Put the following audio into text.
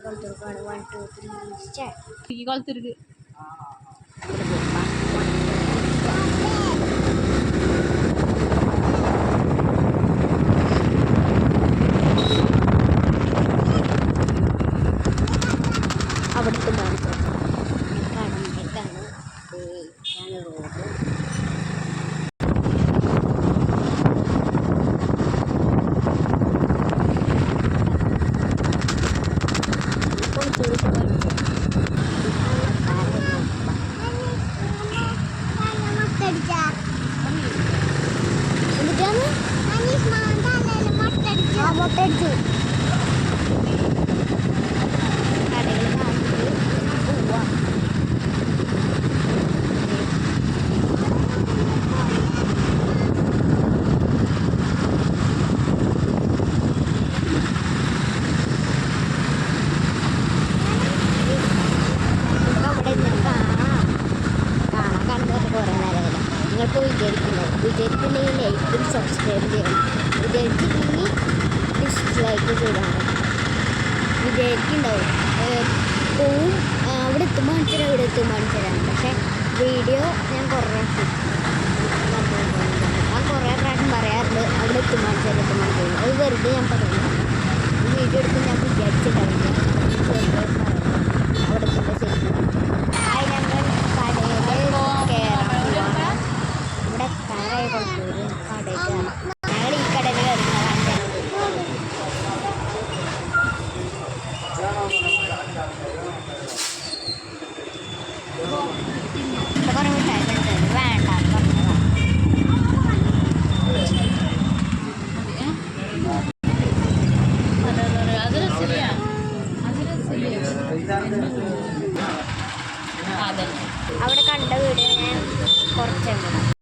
കൊളത്തൂർക്കാണ് 1 2 3 start കൊളത്തൂർക്ക് അവിടുത്തെ കടമ്പറ്റാണ് road മൊട്ടടിച്ചു കടയിൽ കാണിച്ചിട്ട് പോവാ നിങ്ങൾക്ക് വിചാരിക്കുന്നുണ്ടെങ്കിൽ ലൈക്കും സബ്സ്ക്രൈബ് ചെയ്യണം വിചാരിച്ചില്ലെങ്കിൽ ഡിസ്ലൈക്ക് ചെയ്യണം വിചാരിക്കുന്നുണ്ടാവും പോവും അവിടെ എത്തുമ്പോൾ കാണിച്ചുതരാം ഇവിടെ എത്തുമ്പോൾ കാണിച്ചുതരാം പക്ഷേ വീഡിയോ ഞാൻ കുറേ പ്രാവശ്യം പറയാറുണ്ട് അവിടെ എത്തുമ്പോൾ കാണിച്ചുതരാം അത് വെറുതെ ഞാൻ പറയുന്നു വീഡിയോ എടുക്കാൻ ഞാൻ വിചാരിച്ചിട്ടുണ്ടാവില്ല അവിടെ എത്തുമ്പോൾ ശരിക്കും ഞങ്ങൾ കടയിൽ കയറാൻ ഇവിടെ കയറായി കൊളത്തൂർ കടയിൽ കയറാം ഞങ്ങൾ ഈ കടയിൽ കയറുന്നതാണ് കുറേ മിഠായികളുണ്ട് വേണ്ട അവിടെ കണ്ട വീഡിയോ ഞാൻ കുറച്ചുണ്ട്